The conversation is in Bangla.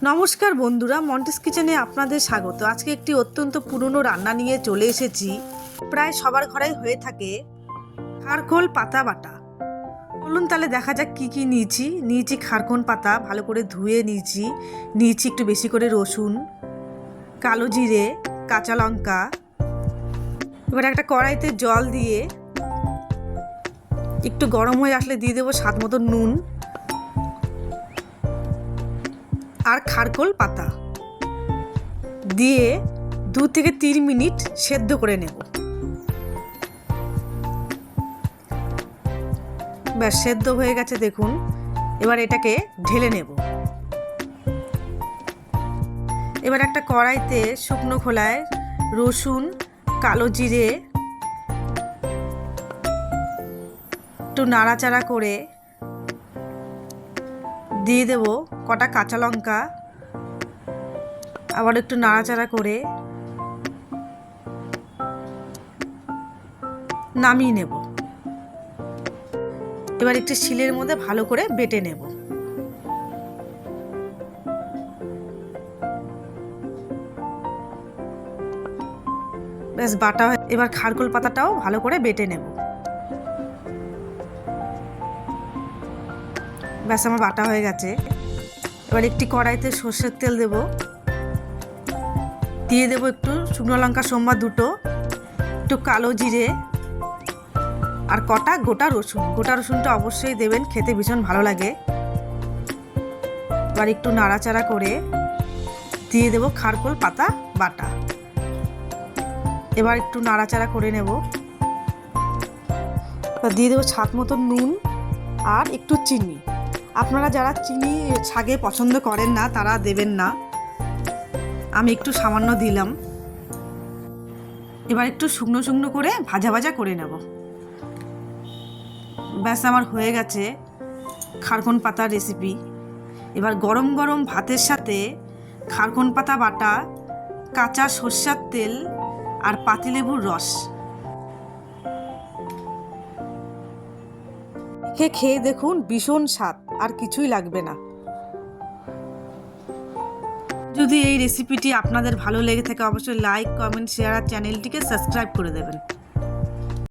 নমস্কার বন্ধুরা, মন্টিস কিচেনে আপনাদের স্বাগত। আজকে একটি অত্যন্ত পুরনো রান্না নিয়ে চলে এসেছি। প্রায় সবার ঘরেই হয়ে থাকে খারকোল পাতা বাটা। চলুন তাহলে দেখা যাক কি কি নিয়েছি খারকোল পাতা ভালো করে ধুয়ে নিয়েছি একটু বেশি করে রসুন, কালো জিরে, কাঁচা লঙ্কা। এবার একটা কড়াইতে জল দিয়ে একটু গরম হয়ে আসলে দিয়ে দেবো স্বাদ মতো নুন আর খারকোল পাতা দিয়ে 2 থেকে 3 মিনিট সেদ্ধ করে নেব। ব্যাস সেদ্ধ হয়ে গেছে দেখুন। এবার এটাকে ঢেলে নেব। এবার একটা কড়াইতে শুকনো খোলায় রসুন, কালো জিরে একটু নাড়াচাড়া করে দিয়ে দেব কটা কাঁচা লঙ্কা। আবার একটু নাড়াচাড়া করে নামিয়ে নেব। এবার একটু শিলের মধ্যে ভালো করে বেটে নেব। ব্যাস বাটা। এবার খারকোল পাতাটাও ভালো করে বেটে নেব। ব্যাস আমার বাটা হয়ে গেছে। এবার একটি কড়াইতে সর্ষের তেল দেব, দিয়ে দেবো একটু শুকনো লঙ্কা সোমবার দুটো, একটু কালো জিরে আর কটা গোটা রসুন। গোটা রসুনটা অবশ্যই দেবেন, খেতে ভীষণ ভালো লাগে। এবার একটু নাড়াচাড়া করে দিয়ে দেবো খারকোল পাতা বাটা। এবার একটু নাড়াচাড়া করে নেব। এবার দিয়ে দেবো স্বাদ মতো নুন আর একটু চিনি। আপনারা যারা চিনি ছাগে পছন্দ করেন না তারা দেবেন না, আমি একটু সামান্য দিলাম। এবার একটু শুকনো শুকনো করে ভাজা ভাজা করে নেব। ব্যাস আমার হয়ে গেছে খারকোল পাতার রেসিপি। এবার গরম গরম ভাতের সাথে খারকোল পাতা বাটা, কাঁচা সর্ষের তেল আর পাতিলেবুর রস খেয়ে দেখুন, ভীষণ স্বাদ, আর কিছুই লাগবে না। যদি এই রেসিপিটি আপনাদের ভালো লেগে থাকে অবশ্যই লাইক, কমেন্ট, শেয়ার আর চ্যানেলটিকে সাবস্ক্রাইব করে দেবেন।